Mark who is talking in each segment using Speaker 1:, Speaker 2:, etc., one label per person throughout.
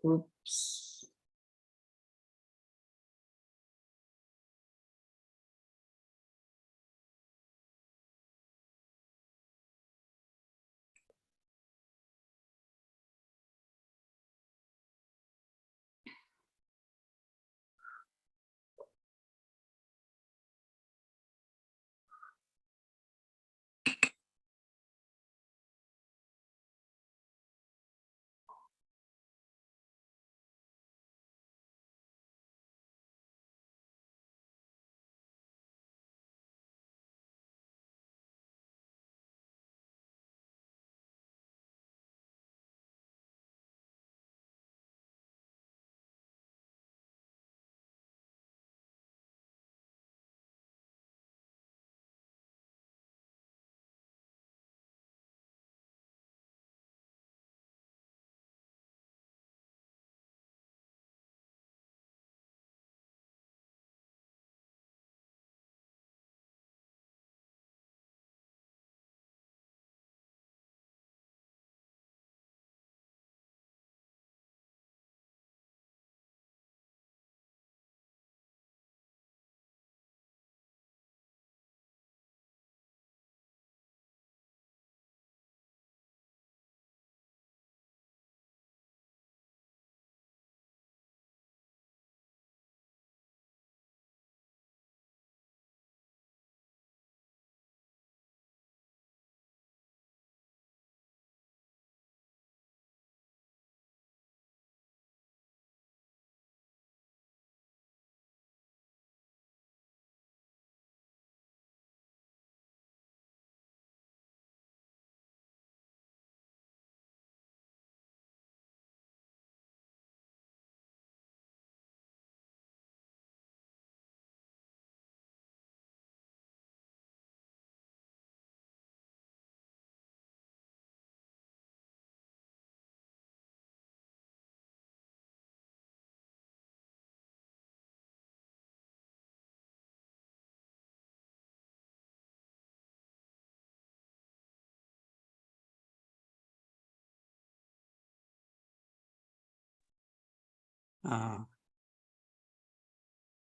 Speaker 1: Oops.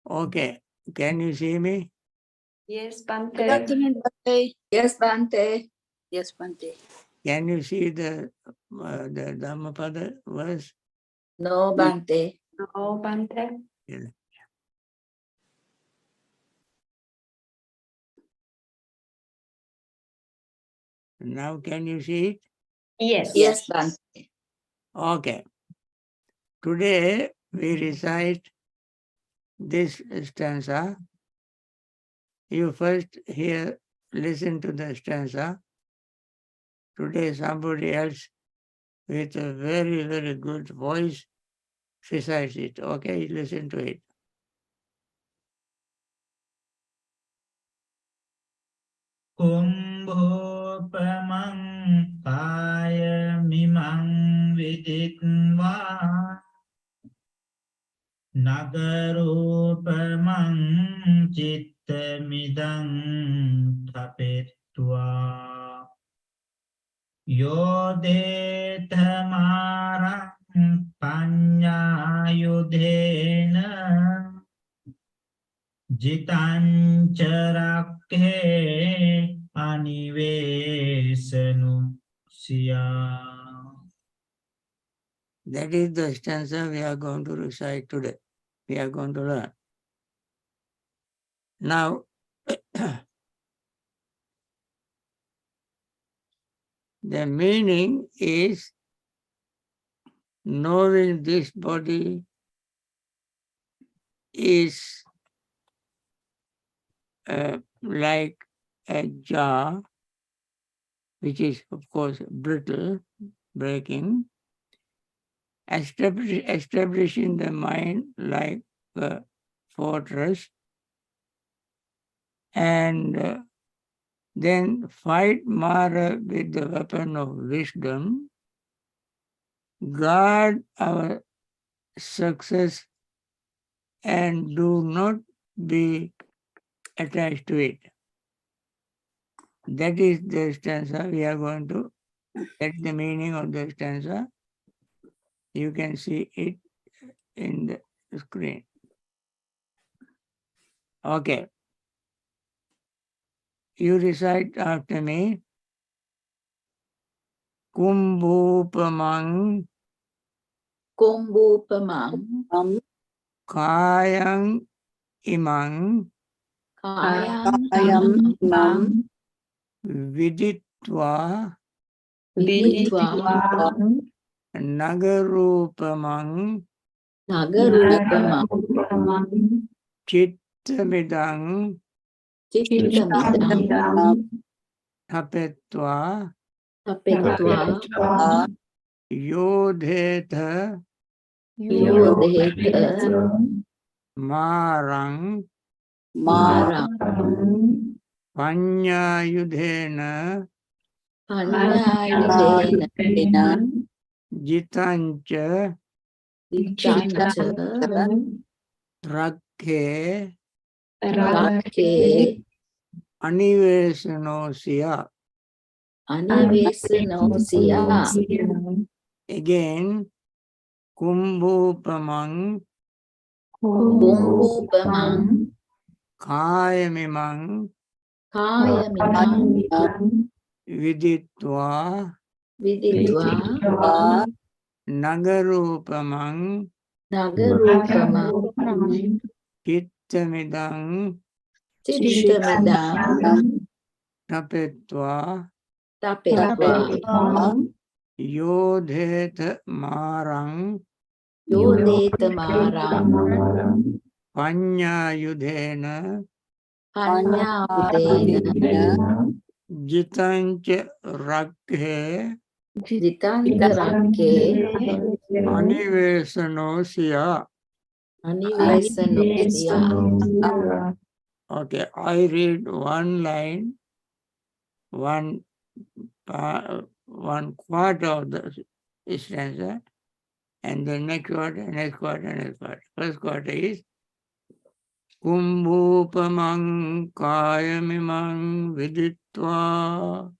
Speaker 2: Okay, can you see me?
Speaker 1: Yes,
Speaker 3: Good
Speaker 1: Bhante.
Speaker 3: afternoon, Bhante. Yes, Bhante. Yes, Bhante.
Speaker 2: Can you see the Dhammapada verse?
Speaker 3: No, Bhante.
Speaker 1: No, Bhante.
Speaker 2: Yeah. Now can you see it?
Speaker 1: Yes.
Speaker 3: Yes, Bhante.
Speaker 2: Okay. Today we recite this stanza. You first listen to the stanza. Today somebody else with a very, very good voice recites it. Okay, listen to it.
Speaker 4: Kumbhopamang kaya mimang viditva Nagarupamang chittamidang tapetva Yodethamarang panyayudhena Jitancharakhe anivesanu siya.
Speaker 2: That is the stanza we are going to recite today. We are going to learn. Now, the meaning is knowing this body is like a jar, which is, of course, brittle, breaking, establishing the mind like a fortress, and then fight Mara with the weapon of wisdom, guard our success, and do not be attached to it. That is the stanza we are going to, that's the meaning of the stanza. You can see it in the screen. Okay. You recite after me. Kumbhupamang
Speaker 3: Kumbhupamang
Speaker 2: kayang imang
Speaker 3: kayam imam
Speaker 2: viditva
Speaker 3: viditva
Speaker 2: nagarupamang
Speaker 3: nagarupamang
Speaker 2: chittamidang
Speaker 3: chittamidam
Speaker 2: tapetva
Speaker 3: tapetva
Speaker 2: yodheta
Speaker 3: yodheta
Speaker 2: marang
Speaker 3: marang
Speaker 2: panyayudhena
Speaker 3: panyayudena
Speaker 2: jitancha
Speaker 3: ditancha
Speaker 2: rakhe
Speaker 3: rakhe
Speaker 2: anivesanosya.
Speaker 3: anivesanosya
Speaker 2: Again, kumbhupamang
Speaker 3: kumbhupamang
Speaker 2: kayamimang
Speaker 3: kayamimam
Speaker 2: viditva
Speaker 3: viditva
Speaker 2: nagarupamang
Speaker 3: nagarupamang
Speaker 2: chittamidang
Speaker 3: chittamidam
Speaker 2: tapetva
Speaker 3: tapetva
Speaker 2: yodheta marang
Speaker 3: yodetamarang
Speaker 2: panyayudhena
Speaker 3: panyudena
Speaker 2: jitancha rakhe
Speaker 3: jitantarake
Speaker 2: anivesanosya.
Speaker 3: anivesanosya.
Speaker 2: Okay, I read one line, one quarter of the stanza, and the next quarter, next quarter, next quarter. First quarter is Kumbhupamang kayamimang viditva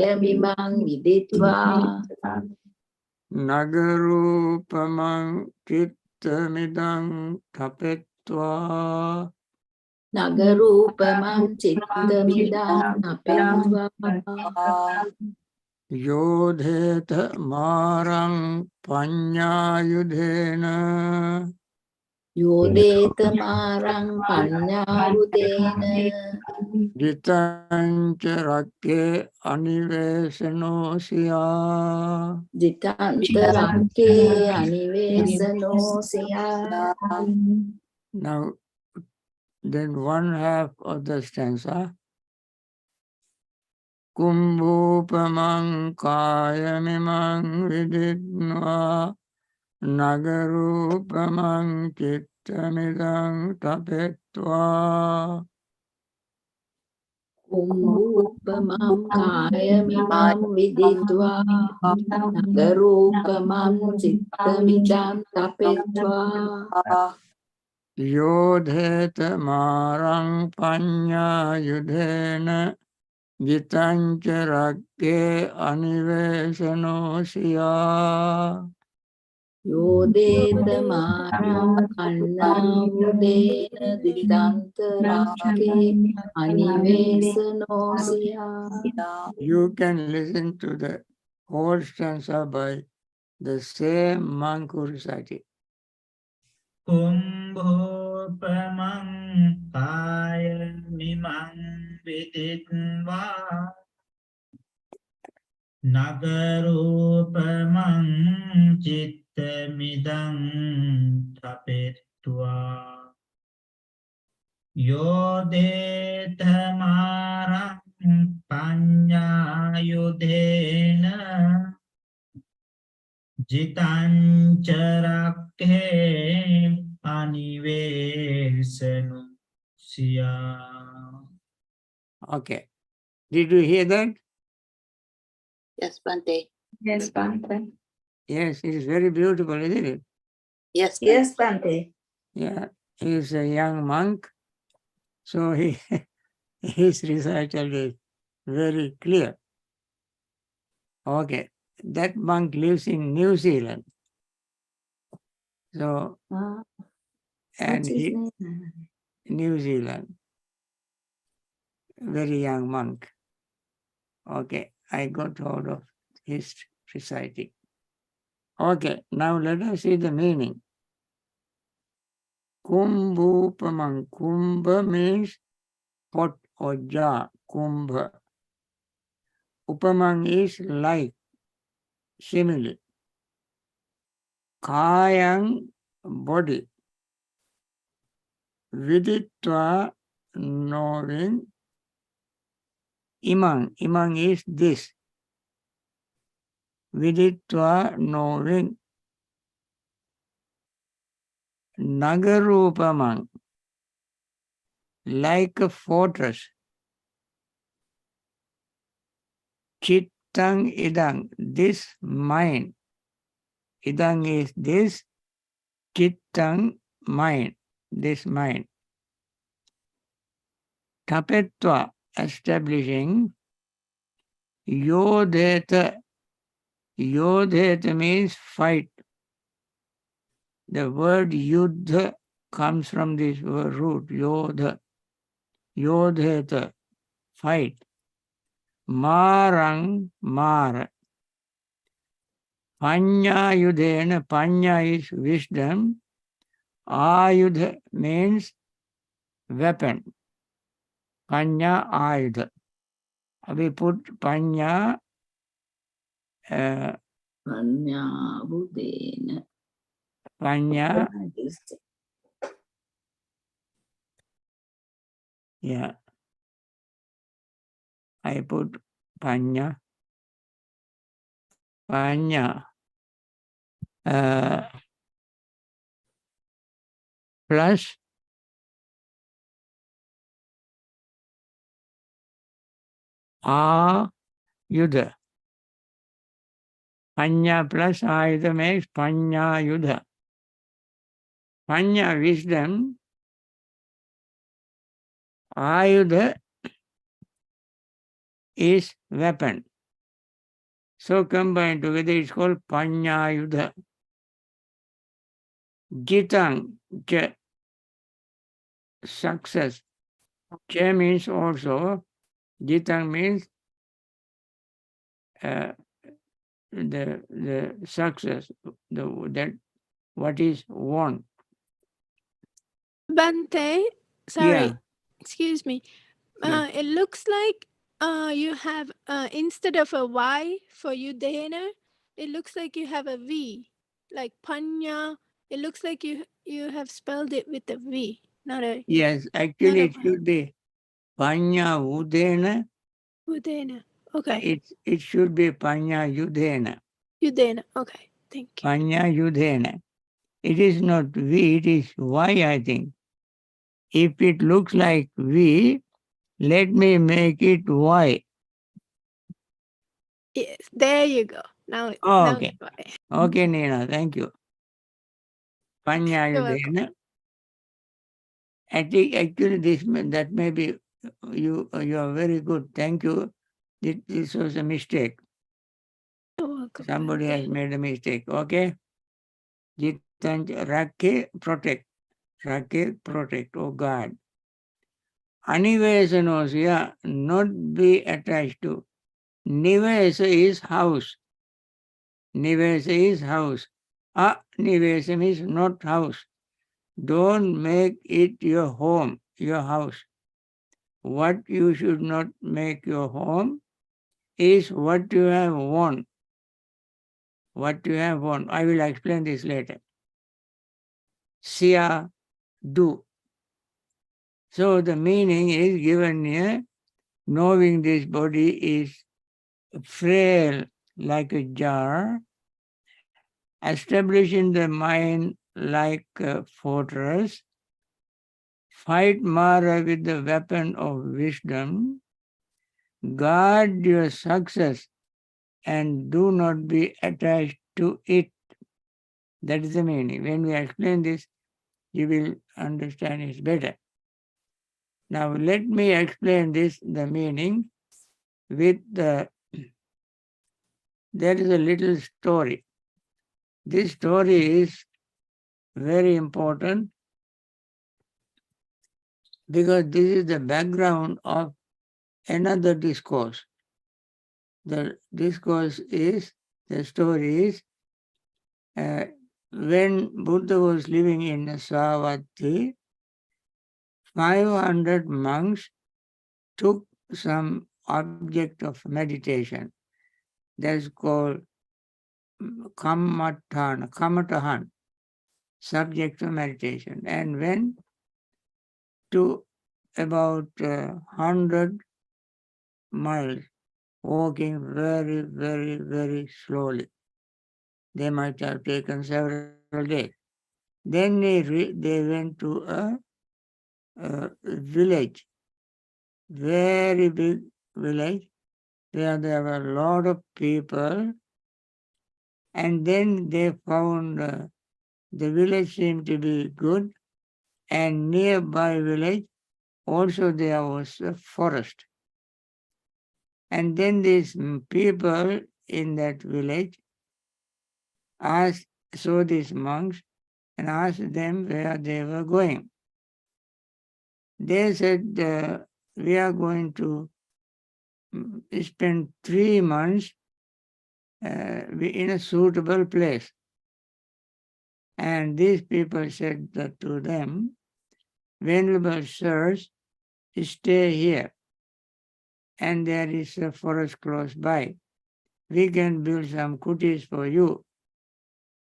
Speaker 3: Kayamimang viditva
Speaker 2: nagarupamang chittamidang tapetva
Speaker 3: nagarupamam chittamidam apetva
Speaker 2: yodheta marang panyayudhena
Speaker 3: yodetamarang panyayudena
Speaker 2: jitancha rakke anivesanosya.
Speaker 3: jitantarake anivesanosya.
Speaker 2: Now, then one half of the stanza. Kumbhupamang kayamimang viditva nagarupamang chittamidang tapetva
Speaker 3: Kumbhupamam kayamimam viditva nagarupamam chittamidam tapetva
Speaker 2: yodheta marang panyayudhena jitancha rakke anivesanosya.
Speaker 3: yodetamarang kannavudena ditantarake anivesanosya.
Speaker 2: You can listen to the whole stanza by the same monk who recited.
Speaker 4: Kumbhopamang kayamimang viditva nagarupamang chittamidang tapetva yodetamarang panyayudhena jitancharakhe anivesanosya.
Speaker 2: Okay. Did you hear that?
Speaker 3: Yes, Bhante.
Speaker 1: Yes, Bhante.
Speaker 2: Yes, it is very beautiful, isn't it?
Speaker 3: Yes, Bhante.
Speaker 2: Yeah. He is a young monk, so his recital is very clear. Okay, that monk lives in New Zealand. So, and
Speaker 3: What's his
Speaker 2: he,
Speaker 3: name?
Speaker 2: New Zealand, very young monk. Okay, I got hold of his reciting. Okay, now let us see the meaning. Kumbhupamang. Kumbha means pot or jar. Kumbha. Upamang is like, simile. Kayang, body. Viditva, knowing. Imang. Imang is this. Viditva, knowing. Nagarupamang, like a fortress. Chittang idang, this mind. Idang is this. Chittang, mind, this mind. Tapetva, establishing. Yodheta. Yodheta means fight. The word yuddha comes from this word root, yodha. Yodheta, fight. Marang, mara. Panya yudhena, panya is wisdom. Ayudha means weapon. Panya ayudha. We put panya,
Speaker 3: Panya Budena.
Speaker 2: panya, yeah. I put panya, panya, plus ayudha. Panya plus ayudha makes panya yudha. Panya, wisdom. Ayudha is weapon. So combined together it's called panya yudha. Jitang, success. Che means also, Jitang means the success, that what is won.
Speaker 5: Bhante, sorry,
Speaker 2: Yeah.
Speaker 5: excuse me.
Speaker 2: Yes.
Speaker 5: It looks like you have, instead of a Y for Udena, it looks like you have a V, like Panya. It looks like you have spelled it with a V, not a
Speaker 2: Yes,
Speaker 5: not
Speaker 2: actually
Speaker 5: a
Speaker 2: it should be Panya Udena.
Speaker 5: Udena. Okay,
Speaker 2: It should be Panya Yudena.
Speaker 5: Udena. Okay, thank you.
Speaker 2: Panya Yudena. It is not V, it is Y, I think. If it looks like V, let me make it Y.
Speaker 5: Yes, there you go. Now,
Speaker 2: Oh,
Speaker 5: now
Speaker 2: okay.
Speaker 5: it's right.
Speaker 2: Okay, Nina, thank you. Panya
Speaker 5: You're welcome.
Speaker 2: Yudena. Actually, that may be, you are very good. Thank you. This was a mistake.
Speaker 5: You're welcome.
Speaker 2: Somebody has made a mistake. Okay. Rake, protect. Rake, protect. Oh God. Anivesanosya, not be attached to. Nivesa is house. Nivesa is house. Nivesam is not house. Don't make it your home, your house. What you should not make your home is what you have won. What you have won. I will explain this later. Siya, do. So the meaning is given here, knowing this body is frail like a jar, establishing the mind like a fortress, fight Mara with the weapon of wisdom, guard your success and do not be attached to it. That is the meaning. When we explain this, you will understand it better. Now let me explain this, the meaning, with the there is a little story. This story is very important because this is the background of another discourse. The discourse is, the story is, when Buddha was living in Savatthi, 500 monks took some object of meditation. That's called kamatahan, subject of meditation, and went to about 100 miles, walking very, very, very slowly. They might have taken several days. Then they went to a village, very big village, where there were a lot of people, and then they found the village seemed to be good, and nearby village also there was a forest. And then these people in that village saw these monks and asked them where they were going. They said, we are going to spend 3 months in a suitable place. And these people said that to them, Venerable Sirs, stay here, and there is a forest close by. We can build some kutis for you.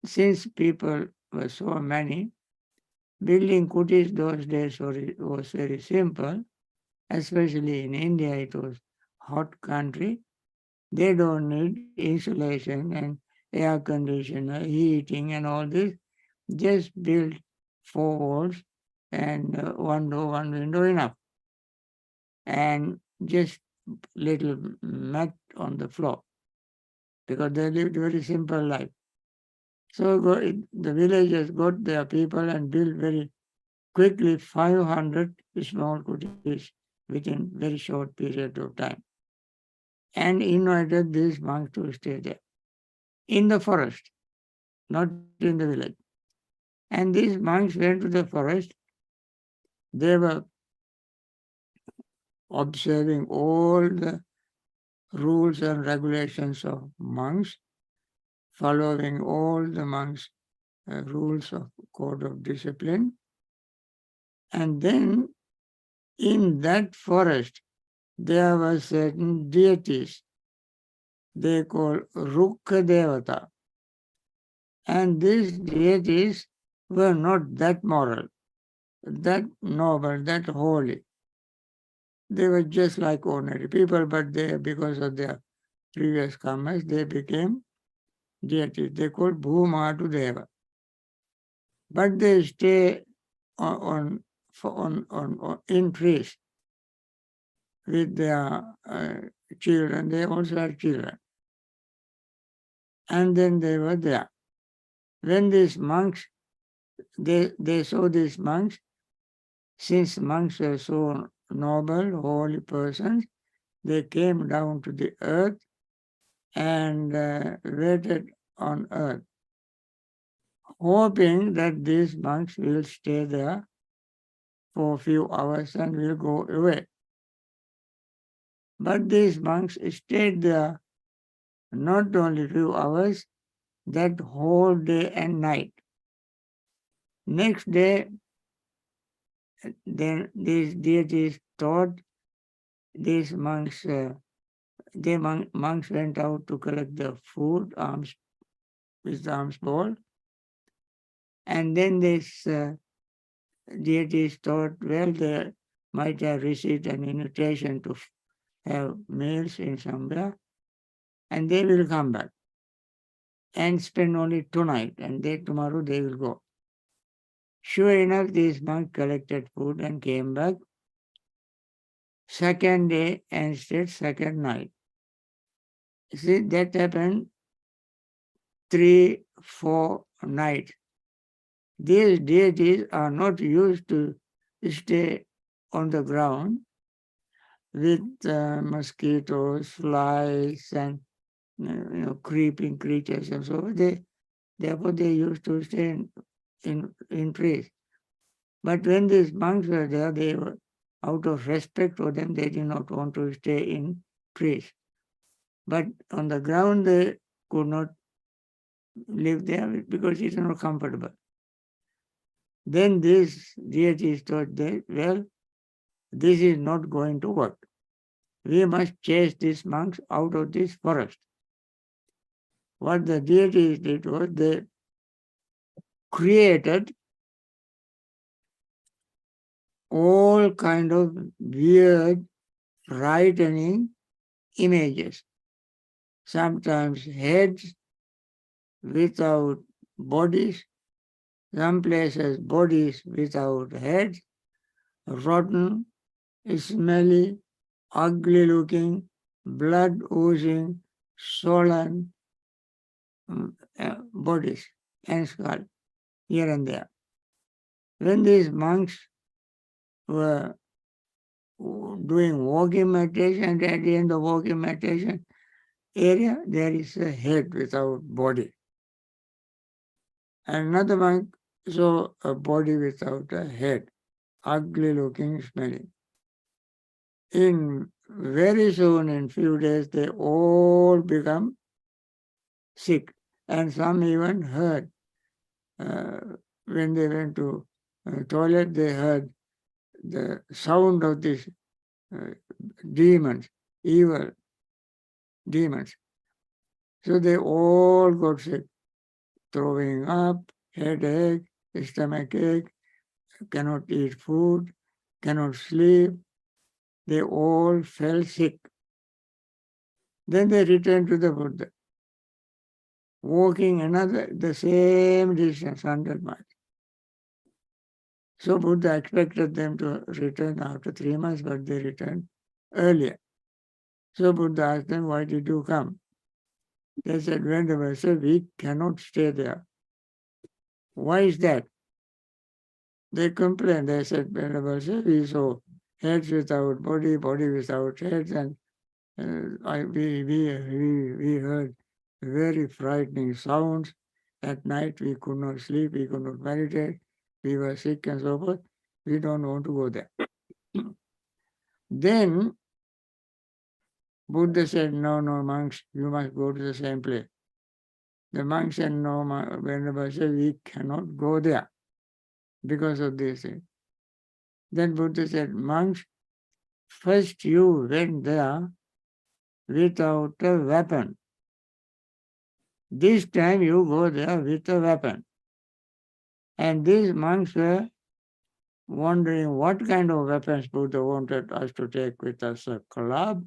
Speaker 2: Since people were so many, building kutis those days was very simple, especially in India. It was hot country. They don't need insulation and air conditioner, heating and all this. Just build 4 walls and one door, one window enough. And just little mat on the floor, because they lived very simple life. So the villagers got their people and built very quickly 500 small kutis within very short period of time, and invited these monks to stay there in the forest, not in the village. And these monks went to the forest. They were observing all the rules and regulations of monks, following all the monks' rules of code of discipline. And then in that forest, there were certain deities they call Rukkha Devata. And these deities were not that moral, that noble, that holy. They were just like ordinary people, but they, because of their previous karmas, they became deities. They called Bhumatu Deva. But they stay in trees with their children. They also had children. And then they were there. When these monks, they saw these monks, since monks were so noble, holy persons, they came down to the earth and waited on earth, hoping that these monks will stay there for a few hours and will go away. But these monks stayed there not only few hours, that whole day and night. Next day, then these deities thought these monks, monks went out to collect the food, with the alms bowl, and then these deities thought, well, they might have received an invitation to have meals in somewhere, and they will come back and spend only tonight, and then tomorrow they will go. Sure enough, these monks collected food and came back. Second day and stayed second night. See, that happened 3, 4 nights. These deities are not used to stay on the ground with mosquitoes, flies, and creeping creatures and so on. Therefore, they used to stay in trees. But when these monks were there, they were, out of respect for them, they did not want to stay in trees. But on the ground, they could not live there because it's not comfortable. Then these deities thought that, well, this is not going to work. We must chase these monks out of this forest. What the deities did was they created all kind of weird, frightening images. Sometimes heads without bodies, some places bodies without heads, rotten, smelly, ugly looking, blood oozing, swollen bodies and skull here and there. When these monks were doing walking meditation, and at the end of walking meditation area, there is a head without body. Another monk saw a body without a head, ugly looking, smelling. In very soon, in few days, they all become sick, and some even heard when they went to toilet, they heard the sound of these demons, evil demons. So they all got sick, throwing up, headache, stomach ache, cannot eat food, cannot sleep. They all fell sick. Then they returned to the Buddha, walking the same distance, 100 miles. So Buddha expected them to return after 3 months, but they returned earlier. So Buddha asked them, why did you come? They said, Venerable Sir, we cannot stay there. Why is that? They complained. They said, Venerable Sir, we saw heads without body, body without heads, and we heard very frightening sounds. At night we could not sleep, we could not meditate, we were sick and so forth. We don't want to go there. Then Buddha said, no, monks, you must go to the same place. The monks said, no, Venerable Sir, we cannot go there because of this thing. Then Buddha said, monks, first you went there without a weapon. This time you go there with a weapon. And these monks were wondering what kind of weapons Buddha wanted us to take with us, a club,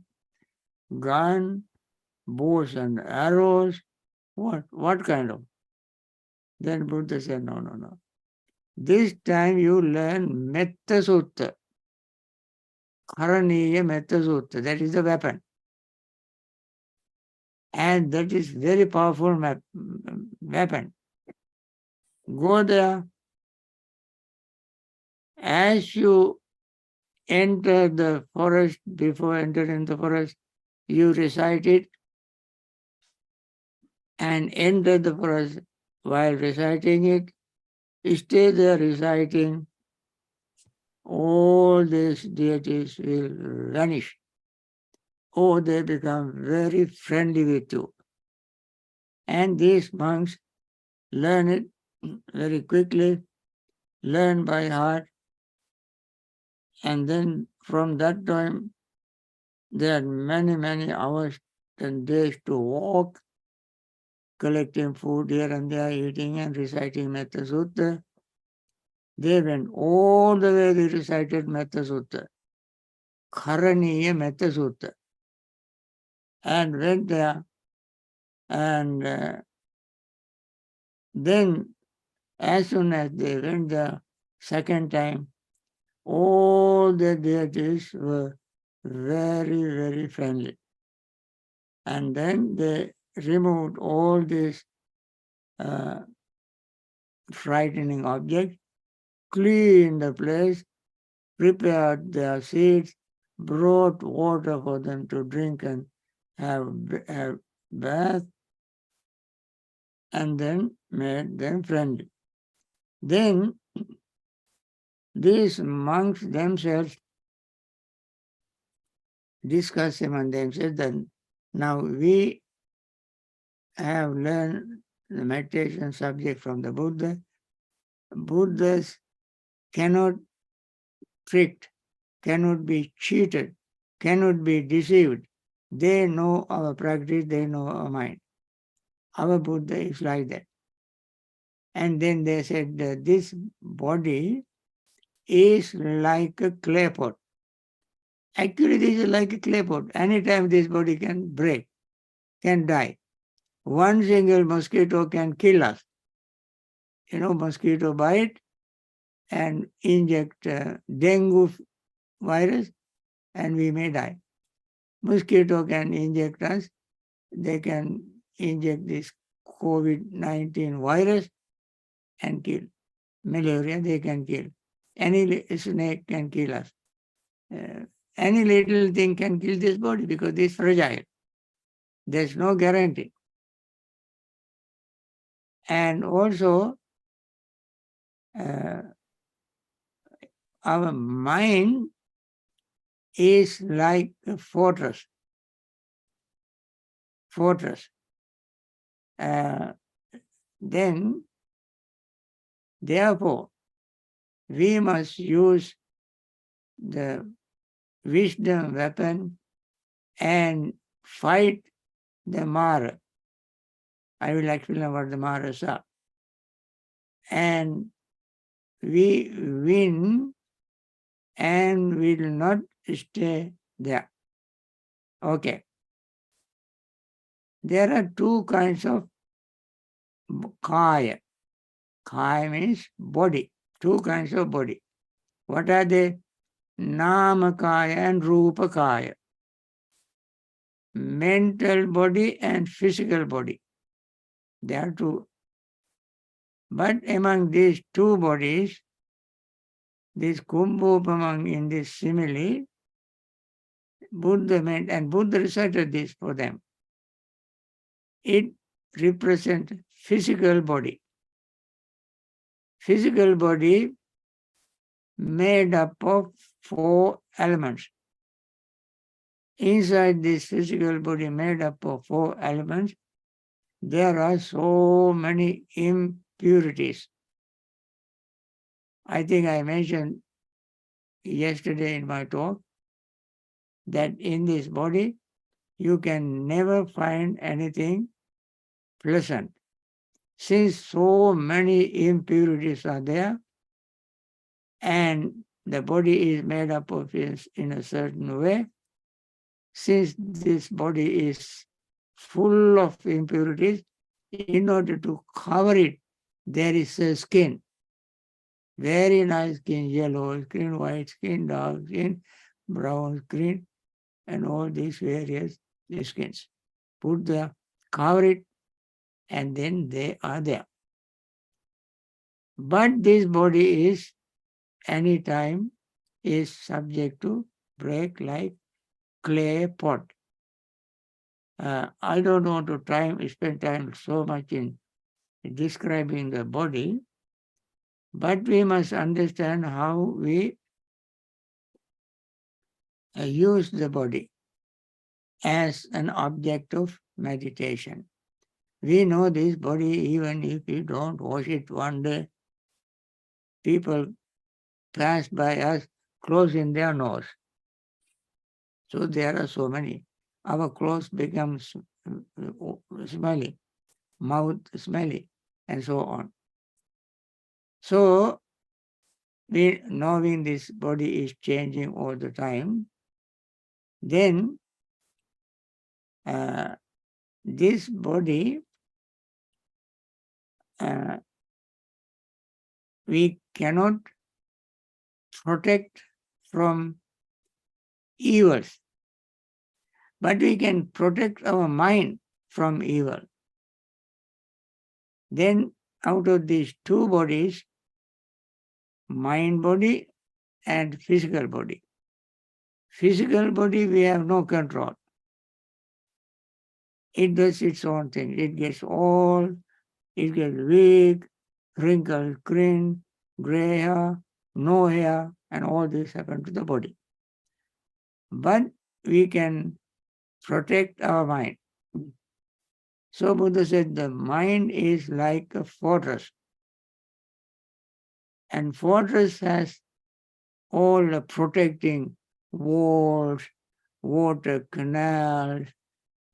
Speaker 2: gun, bows and arrows, what kind of? Then Buddha said, no. This time you learn Metta Sutta, Karaniya Metta Sutta, that is the weapon. And that is very powerful weapon. Go there. As you enter the forest, before entering the forest, you recite it and enter the forest while reciting it. Stay there reciting. All these deities will vanish. Or they become very friendly with you. And these monks learn it very quickly, learn by heart, and then from that time, they had many hours and days to walk, collecting food here and there, eating and reciting Metta Sutta. They went all the way, they recited Metta Sutta, Karaniya Metta Sutta, and went there. And then, as soon as they went there, second time, all the deities were very friendly. And then they removed all these frightening objects, cleaned the place, prepared their seats, brought water for them to drink and have bath, and then made them friendly. Then these monks themselves discuss among themselves that now we have learned the meditation subject from the Buddha. Buddhas cannot tricked, cannot be cheated, cannot be deceived. They know our practice, they know our mind. Our Buddha is like that. And then they said that this body is like a clay pot. Actually, this is like a clay pot. Anytime this body can break, can die. One single mosquito can kill us. Mosquito bite and inject dengue virus and we may die. Mosquito can inject us. They can inject this COVID-19 virus and kill. Malaria, they can kill. Any snake can kill us. Any little thing can kill this body because it's fragile. There's no guarantee. And also, our mind is like a fortress. Then, therefore, we must use the wisdom weapon and fight the Mara. I will explain what the Maras are. And we win and will not stay there. Okay. There are two kinds of kaya. Kaya means body. Two kinds of body. What are they? Namakaya and Rupakaya. Mental body and physical body. There are two. But among these two bodies, this Kumbhopamang in this simile, Buddha meant, and Buddha recited this for them. It represents physical body. Physical body made up of 4 elements. Inside this physical body made up of 4 elements, there are so many impurities. I think I mentioned yesterday in my talk that in this body, you can never find anything pleasant. Since so many impurities are there, and the body is made up of it in a certain way, since this body is full of impurities, in order to cover it, there is a skin. Very nice skin, yellow skin, white skin, dark skin, brown skin, and all these various skins. Put the cover it, and then they are there. But this body is anytime is subject to break like clay pot. I don't want to spend time so much in describing the body, but we must understand how we use the body as an object of meditation. We know this body, even if we don't wash it one day, people pass by us closing their nose. So there are so many. Our clothes become smelly, mouth smelly, and so on. So, we knowing this body is changing all the time, then this body, we cannot protect from evils, but we can protect our mind from evil. Then out of these two bodies, mind body and physical body. Physical body we have no control. it does its own thing. It gets old, it gets weak, wrinkles, grin, gray hair, no hair, and all this happen to the body. But we can protect our mind. So Buddha said the mind is like a fortress. And fortress has all the protecting walls, water canals,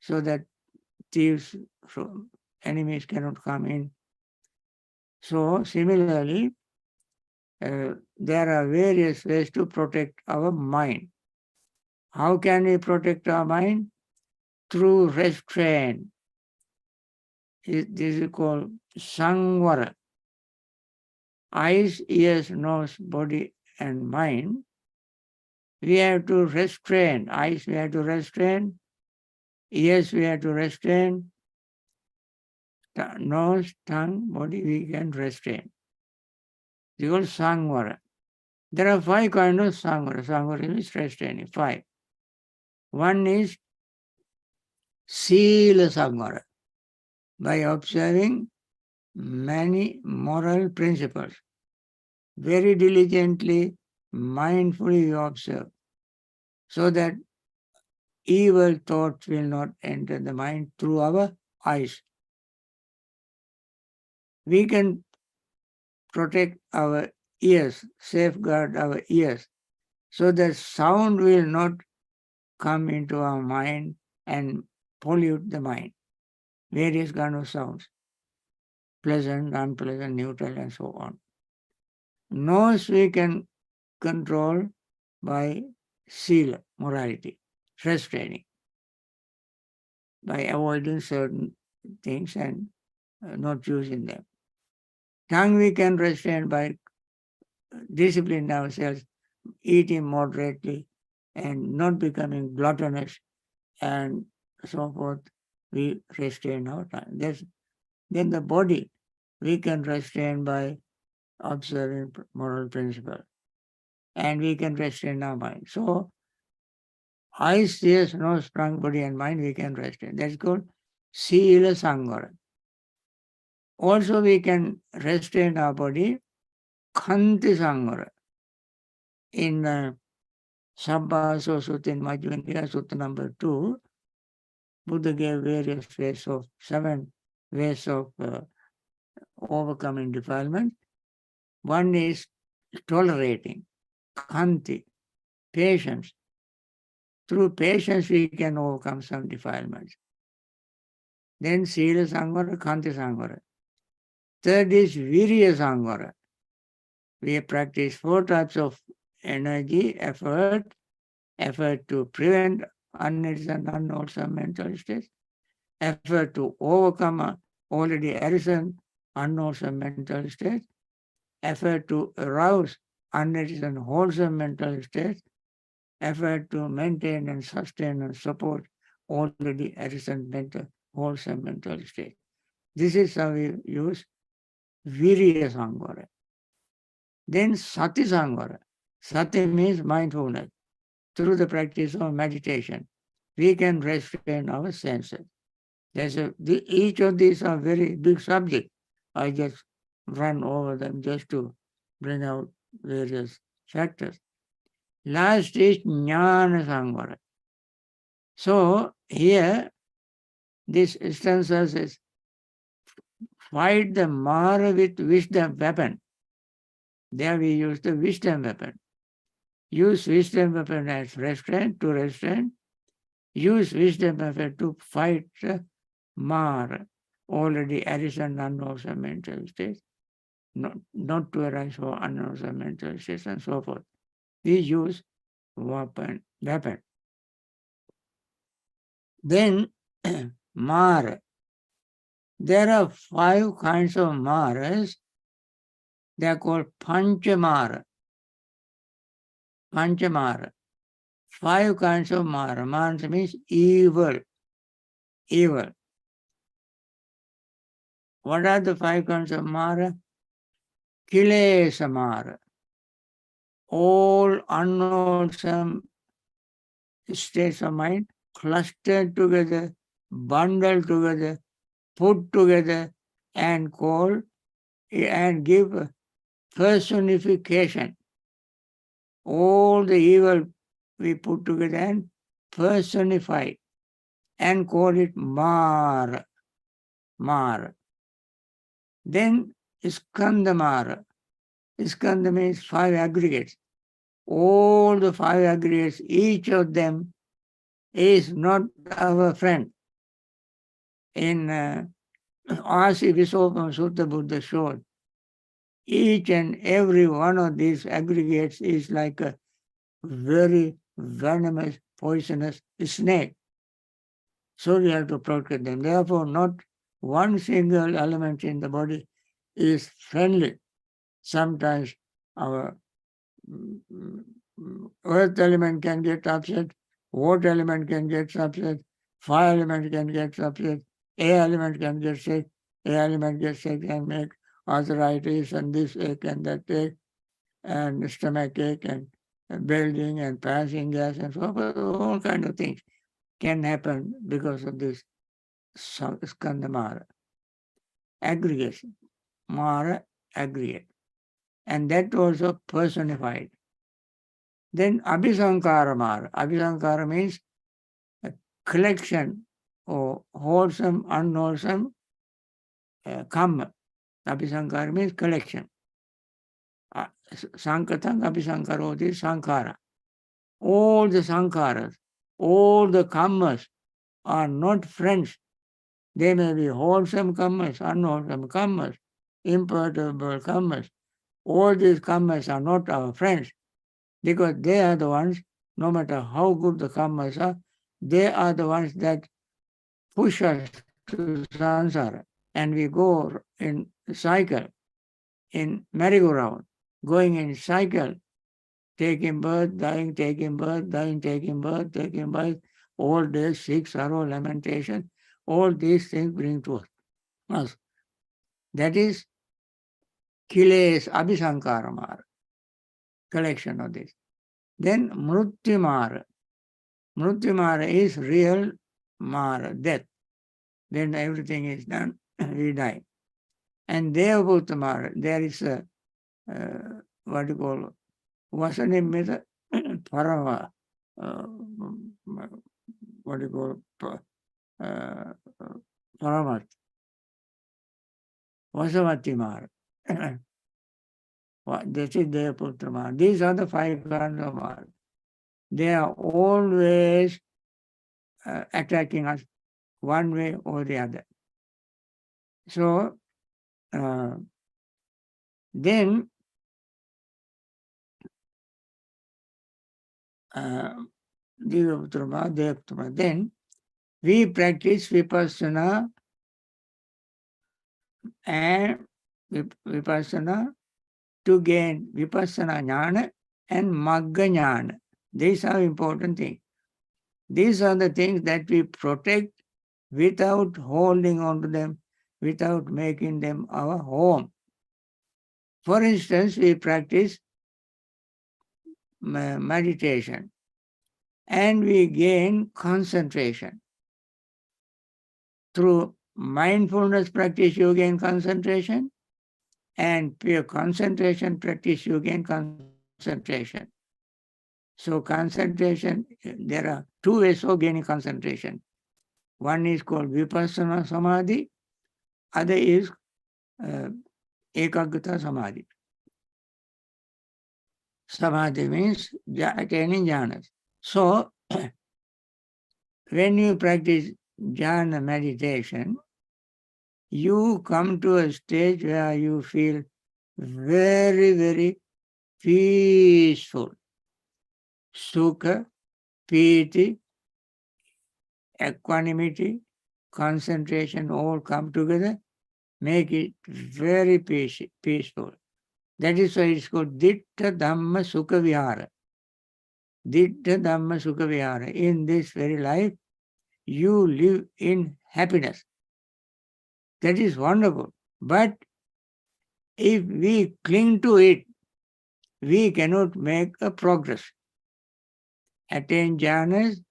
Speaker 2: so that thieves, enemies cannot come in. So similarly, there are various ways to protect our mind. How can we protect our mind? Through restraint. This is called sangvara. Eyes, ears, nose, body, and mind. We have to restrain. Eyes we have to restrain. Ears we have to restrain. Nose, tongue, body we can restrain. This is called sangvara. There are 5 kinds of sangvara. Sangvara is restraining. 5. One is sila sangvara. By observing many moral principles. Very diligently, mindfully we observe, so that evil thoughts will not enter the mind through our eyes. We can protect our ears, safeguard our ears, so that sound will not come into our mind and pollute the mind. Various kinds of sounds, pleasant, unpleasant, neutral, and so on. Nose we can control by sila, morality, restraining, by avoiding certain things and not using them. Tongue we can restrain by disciplining ourselves, eating moderately and not becoming gluttonous and so forth. We restrain our tongue. Then the body we can restrain by observing moral principles, and we can restrain our mind. So eyes, ears, nose, tongue, body, and mind we can restrain. That's called sila sangvara. Also we can restrain our body, khanti sangvara. In Sabbasa Sutta in Majjhima Sutta number 2, Buddha gave various ways of, 7 ways of overcoming defilement. One is tolerating, khanti, patience. Through patience we can overcome some defilements. Then sila sangvara, khanti sangvara. Third is virya sangvara. We practice 4 types of energy, effort to prevent unwholesome, unwholesome mental states, effort to overcome already arisen, unwholesome mental states, effort to arouse unwholesome, wholesome mental states, effort to maintain and sustain and support already arisen mental, wholesome mental states. This is how we use virya sangvara. Then sati sangvara. Sati means mindfulness. Through the practice of meditation, we can restrain our senses. Each of these are very big subjects. I just run over them just to bring out various factors. Last is jnana sangvara. So here, this stanza says, fight the Mara with wisdom weapon. There we use the wisdom weapon. Use wisdom weapon as restraint, to restrain. Use wisdom weapon to fight Mara, already arisen unwholesome mental states, not to arise for unwholesome mental states and so forth. We use weapon. Then Mara. There are 5 kinds of Maras. They are called Panchamara. 5 kinds of Mara. Mara means evil. What are the 5 kinds of Mara? Kilesa Mara. All unwholesome states of mind clustered together bundle together, put together, and call and give personification. All the evil we put together and personify and call it Mara. Mara. Then Skandamara. Skanda means 5 aggregates. All the 5 aggregates, each of them is not our friend. In Asi Visopam Sutta Buddha showed, each and every one of these aggregates is like a very venomous, poisonous snake. So we have to protect them. Therefore, not one single element in the body is friendly. Sometimes our earth element can get upset, water element can get upset, fire element can get upset, air element can get sick, air element gets sick and make arthritis and this ache and that ache and stomach ache and building and passing gas and so forth. All kind of things can happen because of this skandamara. Aggregation. Mara, aggregate. And that also personified. Then Abhisankara Mara. Abhisankara means a collection of wholesome, unwholesome karma. Abhisankara means collection. Sankatang Abhisankaroti Sankara. All the Sankaras, all the karmas are not friends. They may be wholesome karmas, unwholesome karmas, imperturbable karmas. All these karmas are not our friends because they are the ones, no matter how good the karmas are, they are the ones that push us to samsara. And we go in cycle, in merry-go-round, going in cycle, taking birth, dying, taking birth, dying, taking birth, taking birth, old age, sick, sorrow, lamentation, all these things bring to us. That is Kiles Abhisankaramara, collection of this. Then Mrutyumara. Mrutyumara is real Mara, death. Then everything is done, we die. And Devabhutamara, there is a, what you call, Vasanimita Parama, what you call, Paramat, Vasavati This is Devaputra Mara. These are the 5 kinds of Mara. They are always attacking us one way or the other. So, then then we practice vipassana and vipassana to gain vipassana jnana and magga jnana. These are important things. These are the things that we protect without holding on to them, without making them our home. For instance, we practice meditation and we gain concentration. Through mindfulness practice, you gain concentration, and pure concentration practice, you gain concentration. So concentration, there are 2 ways of gaining concentration. One is called vipassana samadhi, other is ekaggata samadhi. Samadhi means attaining jhanas. So, when you practice jhana meditation, you come to a stage where you feel very, very peaceful. Sukha, piti, equanimity, concentration all come together, make it very peaceful. That is why it's called Ditta Dhamma Sukha Vihara. Ditta Dhamma Sukha Vihara. In this very life, you live in happiness. That is wonderful. But if we cling to it, we cannot make a progress. Attain jhanas,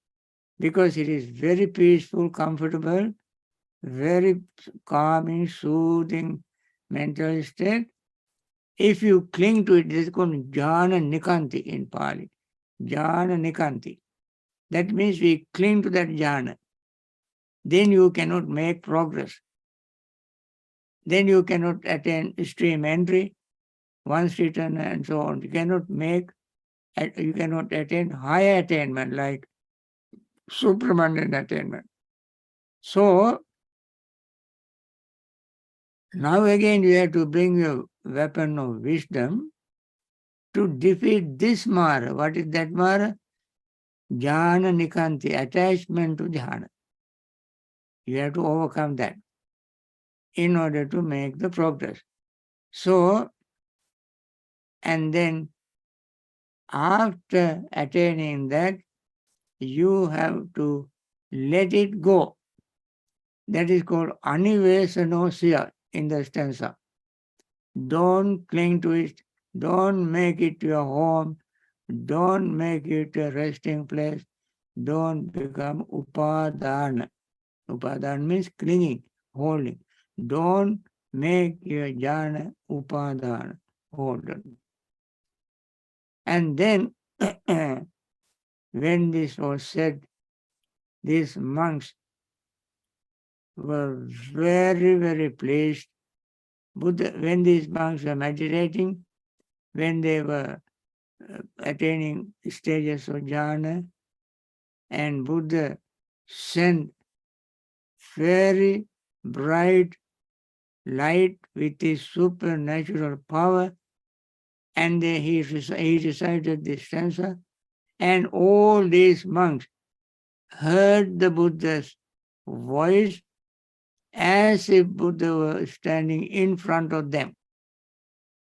Speaker 2: because it is very peaceful, comfortable, very calming, soothing mental state. If you cling to it, it is called jhana nikanti in Pali. Jhana nikanti. That means we cling to that jhana. Then you cannot make progress. Then you cannot attain stream entry, once return and so on. You cannot attain higher attainment like Supramandan attainment. So, now again you have to bring your weapon of wisdom to defeat this Mara. What is that Mara? Jhana Nikanti, attachment to jhana. You have to overcome that in order to make the progress. So, and then after attaining that, you have to let it go. That is called anivesanosia in the stanza. Don't cling to it. Don't make it your home. Don't make it a resting place. Don't become upadana. Upadana means clinging, holding. Don't make your jhana upadana, holding. And then, when this was said, these monks were very, very pleased. Buddha, when these monks were meditating, when they were attaining stages of jhana, and Buddha sent very bright light with his supernatural power, and he recited this stanza, and all these monks heard the Buddha's voice as if Buddha were standing in front of them.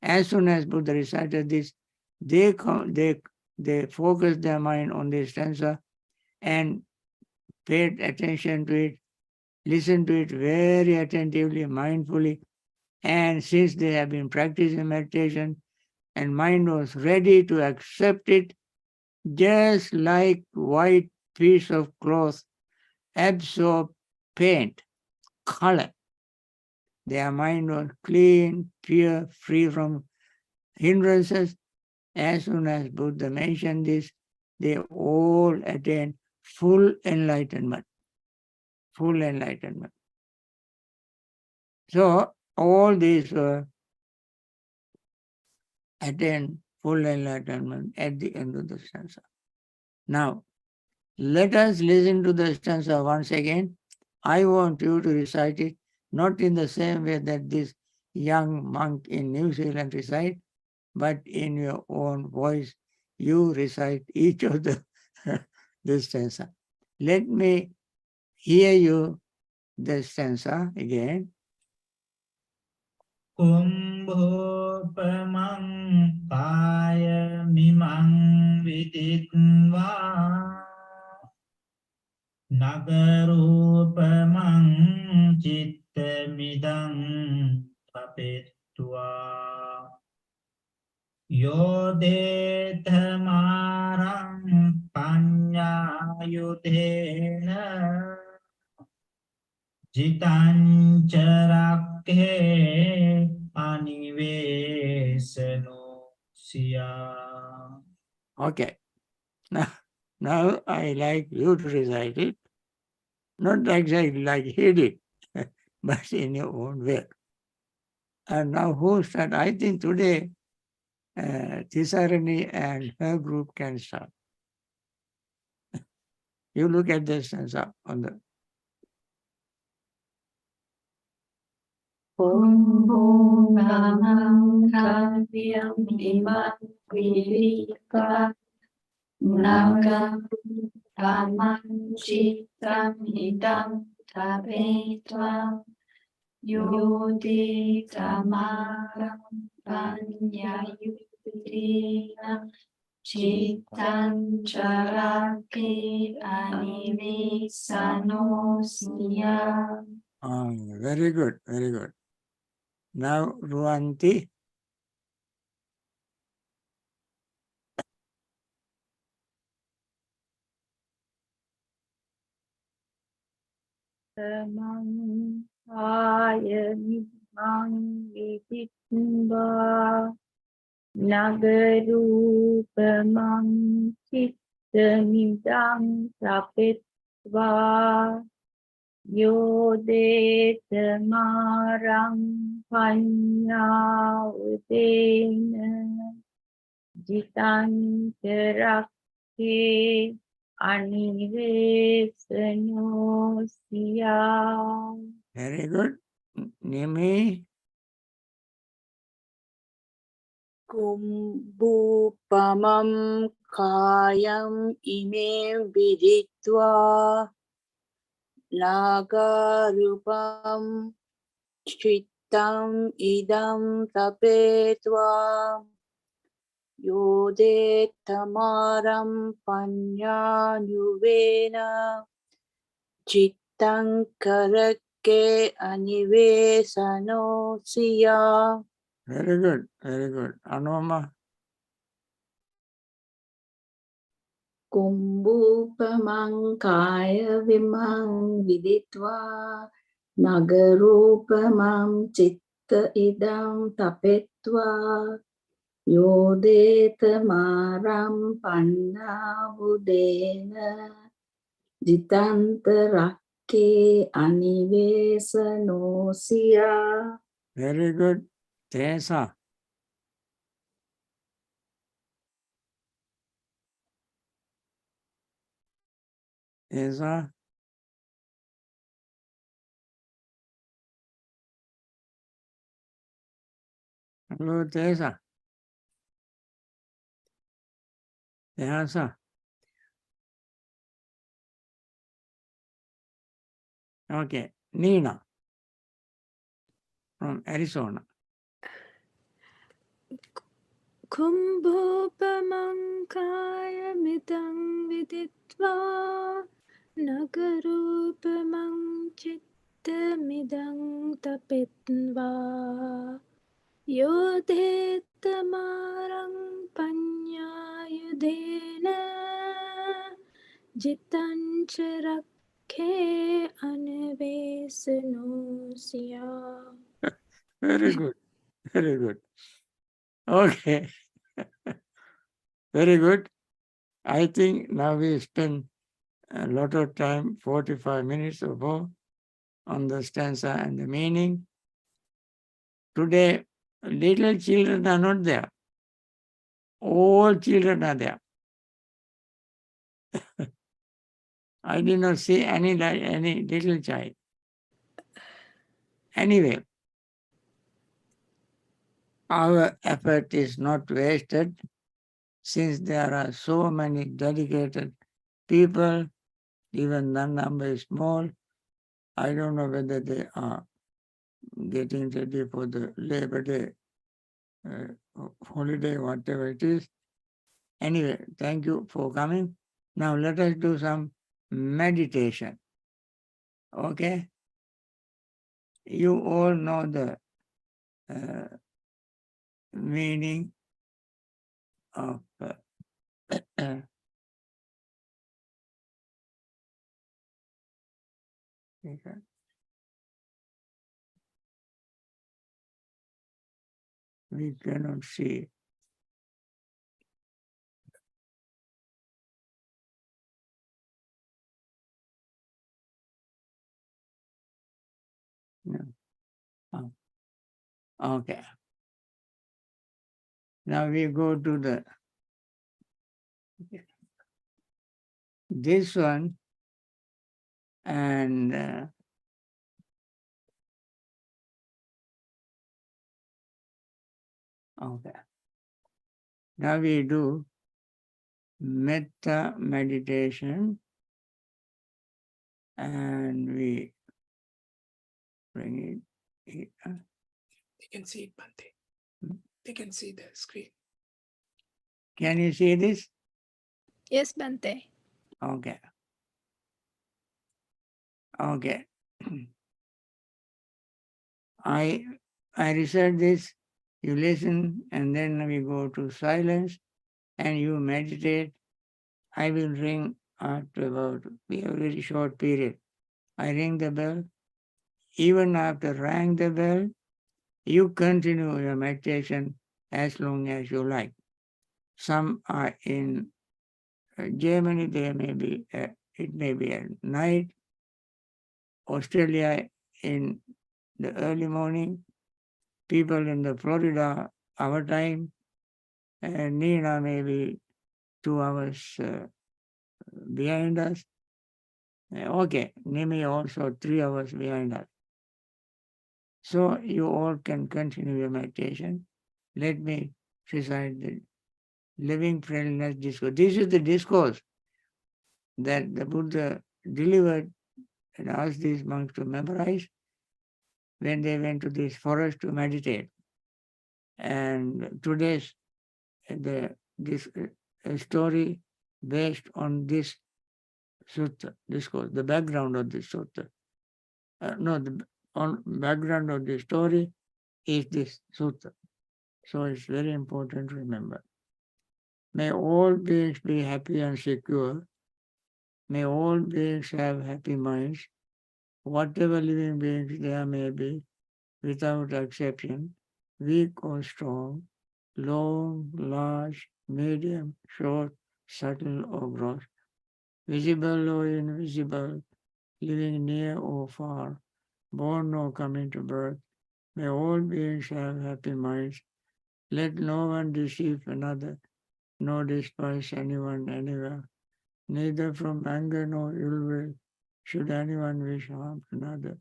Speaker 2: As soon as Buddha recited this, they focused their mind on this stanza and paid attention to it, listened to it very attentively, mindfully. And since they have been practicing meditation, and mind was ready to accept it, just like white piece of cloth absorb paint, color. Their mind was clean, pure, free from hindrances. As soon as Buddha mentioned this, they all attained full enlightenment. Full enlightenment. So all these attained full enlightenment at the end of the stanza. Now, let us listen to the stanza once again. I want you to recite it, not in the same way that this young monk in New Zealand recite, but in your own voice, you recite each of the stanza. Let me hear you the stanza again.
Speaker 4: කුම්භෝපමං කාය මිමං විදිත්වා නගරූපමං චිත්තමිදං පපෙත්වා යෝදේතමාරං පඤ්ඤායුධේන Jitancharakhe anivesanosia.
Speaker 2: Okay. Now I like you to recite it. Not exactly like he did, but in your own way. And now who start? I think today Tisarani and her group can start. You look at the stanza on the
Speaker 1: Kumbhunamam kavyam imam virika nagam tamam chittam idam tapetva yodi tamaram panyayudina chittam charake anivesanosia.
Speaker 2: Very good, very good. Now, Ruanti.
Speaker 1: Tamang Kaya Mimang Viditva Nagarupamang Chittamidang Tapitva Yodesamarang Panya Udena Jitantarake Anivesanosya.
Speaker 2: Very good. Nimi,
Speaker 3: Kumbupamam kayam ime viditva nagarupam chittam idam tapetva yode tamaram panyanyuvena chittam karake anivesano siya.
Speaker 2: very good, very good. Anoma,
Speaker 1: Kumbupamang kaya vimang viditva nagarupamam chitta idam tapetva yodetamaram pannavudena jitantarakke anivesanosya.
Speaker 2: very good. Tesa, Tesa, hello Tesa, Tesa. Okay, Nina from Arizona.
Speaker 5: Kumbhopamankaya midang viditva nagarupamang chittamidang tapitva yodetamarang panyayudena jitancharakhe anvesanosya.
Speaker 2: Very good, very good. Okay, very good. I think now we spend a lot of time, 45 minutes or more, on the stanza and the meaning. Today, little children are not there. All children are there. I did not see any little child. Anyway, our effort is not wasted since there are so many dedicated people, even the number is small. I don't know whether they are getting ready for the Labor Day holiday, whatever it is. Anyway, thank you for coming. Now let us do some meditation. Okay? You all know the meaning of we cannot see. No. Oh. Okay. Now we go to the this one and okay. Now we do metta meditation and we bring it here.
Speaker 6: They can see it, Bhante. They can see the screen.
Speaker 2: Can you see this?
Speaker 5: Yes, Bhante.
Speaker 2: Okay. Okay. I recite this, you listen, and then we go to silence and you meditate. I will ring after about a very short period. I ring the bell. Even after rang the bell, you continue your meditation as long as you like. Some are in Germany, it may be at night. Australia in the early morning. People in the Florida, our time. And Nina may be 2 hours behind us. Okay, Nimi also 3 hours behind us. So you all can continue your meditation. Let me recite the living friendliness discourse. This is the discourse that the Buddha delivered and asked these monks to memorize when they went to this forest to meditate. And today's this story based on this sutta discourse, the background of this sutta. On background of the story is this sutta. So it's very important to remember. May all beings be happy and secure. May all beings have happy minds. Whatever living beings there may be, without exception, weak or strong, long, large, medium, short, subtle or gross, visible or invisible, living near or far, born or coming to birth, may all beings have happy minds. Let no one deceive another, nor despise anyone anywhere. Neither from anger nor ill will should anyone wish harm to another.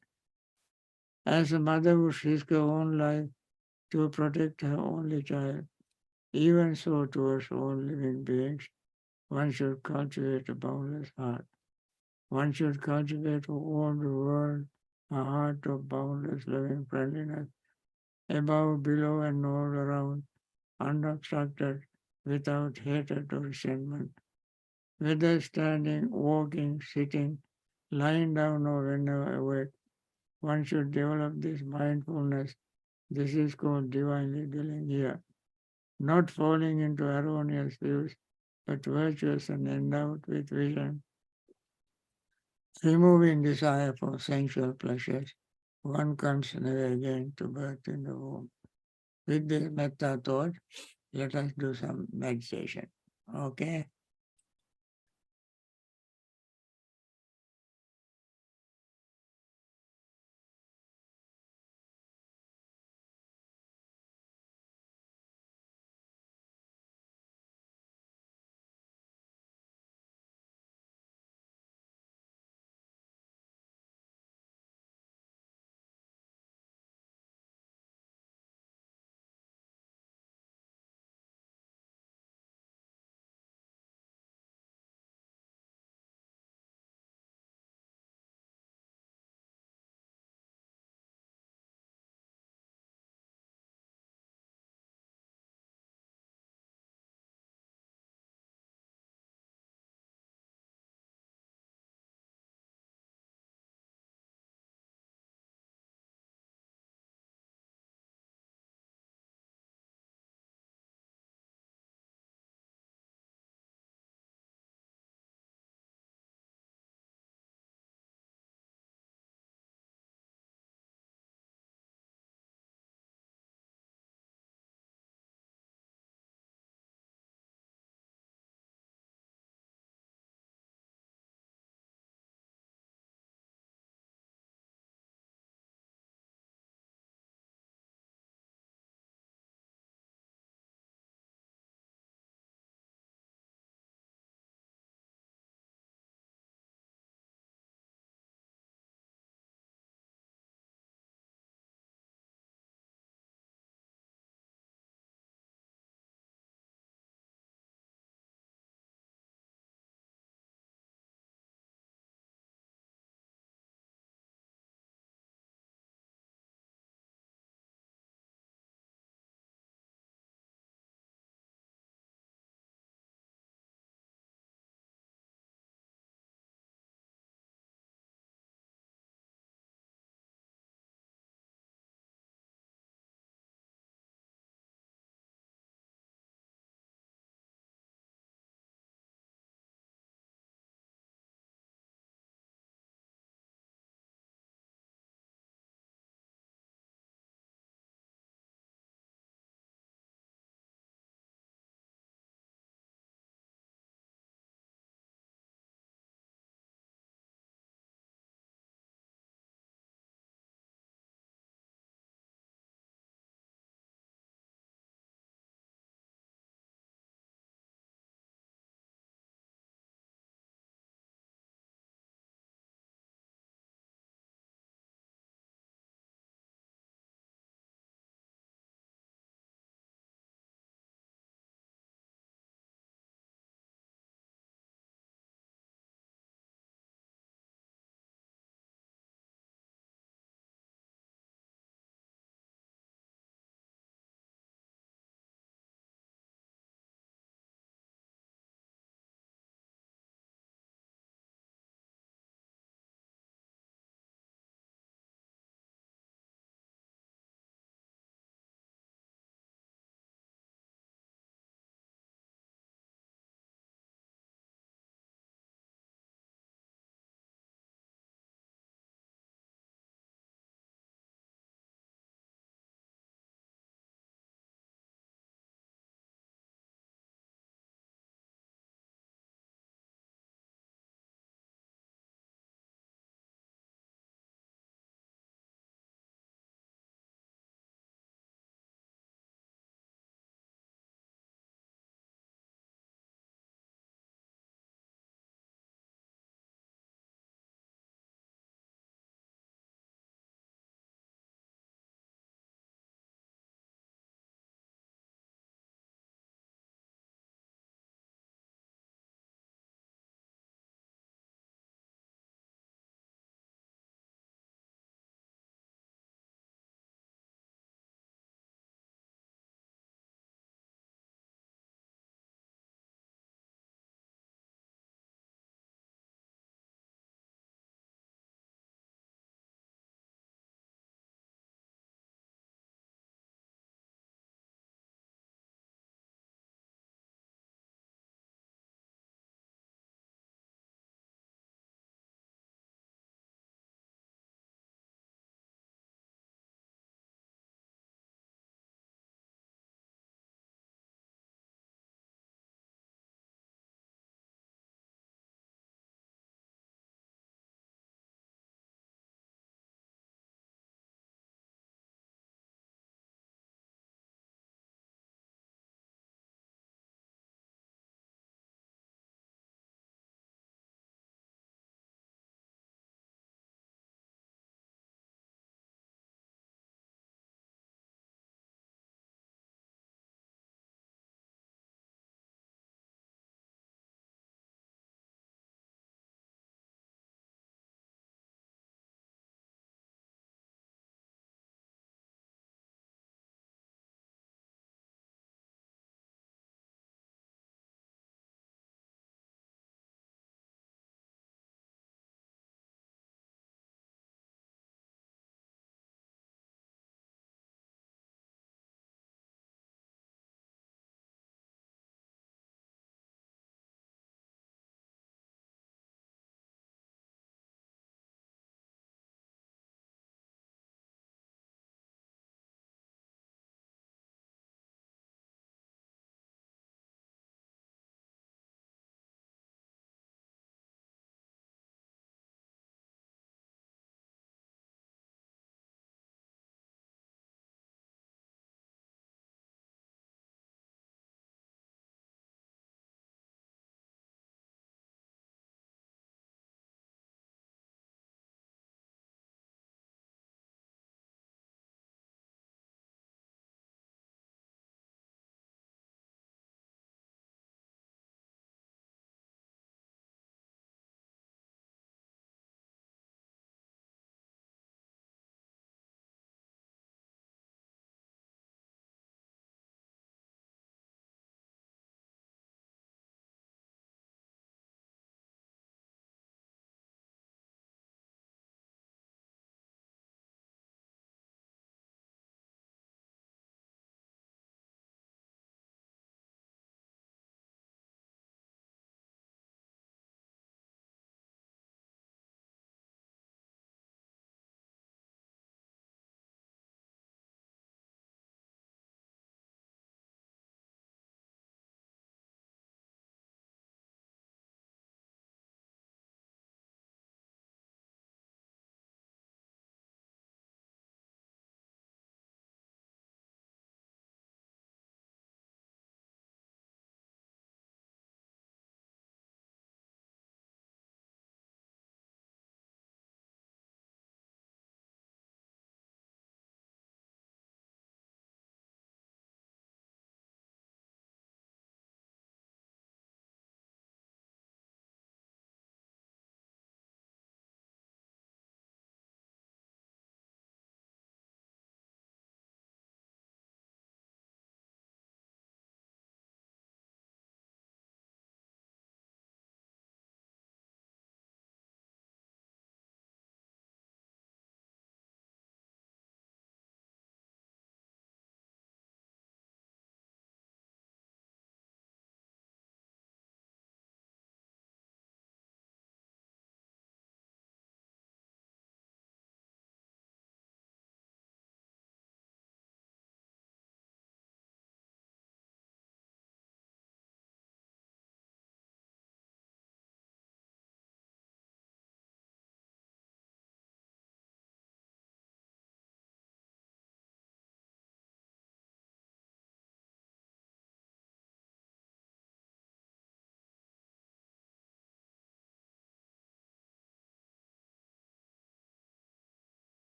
Speaker 2: As a mother would risk her own life to protect her only child, even so towards all living beings, one should cultivate a boundless heart. One should cultivate for all the world a heart of boundless loving friendliness, above, below, and all around, unobstructed, without hatred or resentment. Whether standing, walking, sitting, lying down, or whenever awake, one should develop this mindfulness. This is called divinely dealing here. Not falling into erroneous views, but virtuous and endowed with vision, removing desire for sensual pleasures, one comes never again to birth in the womb. With this metta thought, let us do some meditation. Okay?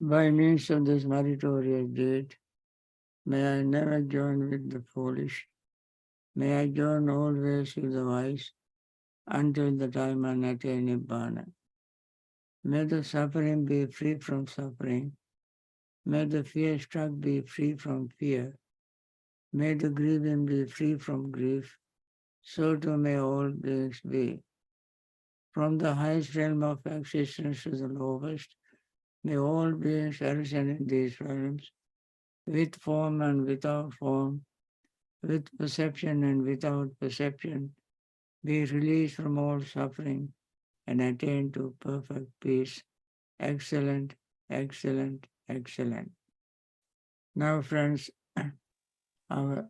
Speaker 2: By means of this meritorious deed, may I never join with the foolish. May I join always with the wise until the time I attain Nibbana. May the suffering be free from suffering. May the fear struck be free from fear. May the grieving be free from grief. So too may all beings be. From the highest realm of existence to the lowest, may all beings arisen in these realms, with form and without form, with perception and without perception, be released from all suffering and attain to perfect peace. Excellent, excellent, excellent. Now, friends, our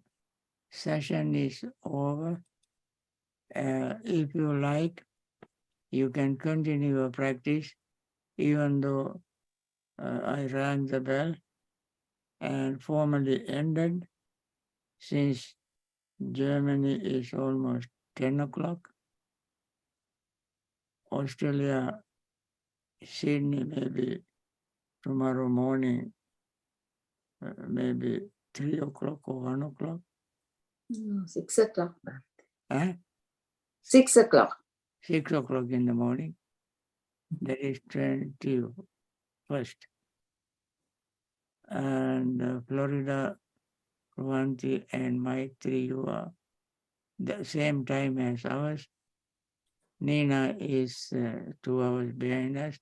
Speaker 2: session is over. If you like, you can continue your practice, even though I rang the bell and formally ended, since Germany is almost 10 o'clock. Australia, Sydney, maybe tomorrow morning, maybe 3 o'clock or 1 o'clock.
Speaker 1: No, 6 o'clock.
Speaker 2: Eh?
Speaker 1: 6 o'clock.
Speaker 2: 6 o'clock in the morning. That is 21st. And Florida, Bhante and Maitri, you are the same time as ours. Nina is 2 hours behind us.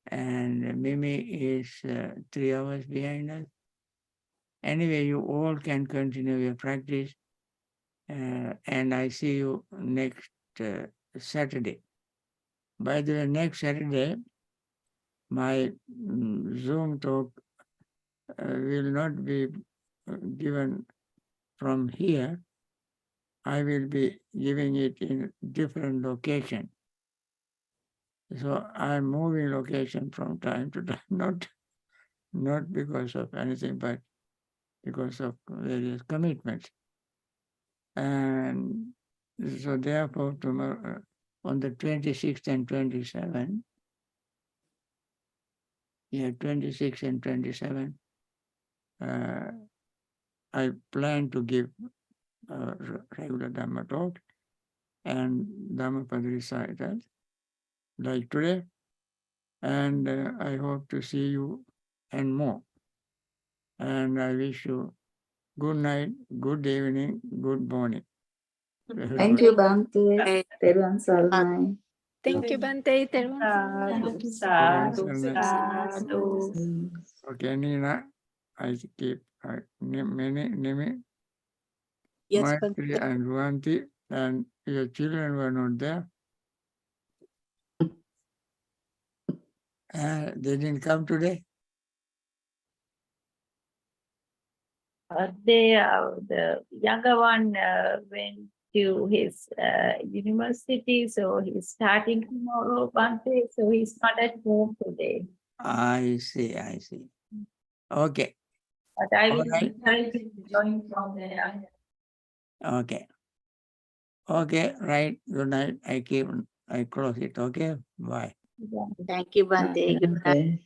Speaker 2: And Mimi is 3 hours behind us. Anyway, you all can continue your practice. And I see you next Saturday. By the way, next Saturday, my Zoom talk will not be given from here. I will be giving it in different location. So I'm moving location from time to time, not because of anything, but because of various commitments. And so therefore tomorrow, on the 26th and 27th, 26 and 27, I plan to give regular Dhamma talk and Dhammapada recitals like today. And I hope to see you and more. And I wish you good night, good evening, good morning.
Speaker 1: Thank you, Bhante. Teruvan Saranai.
Speaker 5: Thank you, Bhante.
Speaker 3: Sadhu.
Speaker 2: Okay, Nina, I keep Nimi,
Speaker 3: Yes,
Speaker 2: Maitri and Bhante, and your children were not there. They didn't come today.
Speaker 7: The younger one went to his university, so he's starting tomorrow, Bhante, so he's not at home today.
Speaker 2: I see. Okay.
Speaker 7: But I will
Speaker 2: All right.
Speaker 7: encourage him to join from there.
Speaker 2: Okay. Okay, right. Good night. I close it. Okay. Bye.
Speaker 3: Thank you, Bhante. Good night.
Speaker 1: Okay.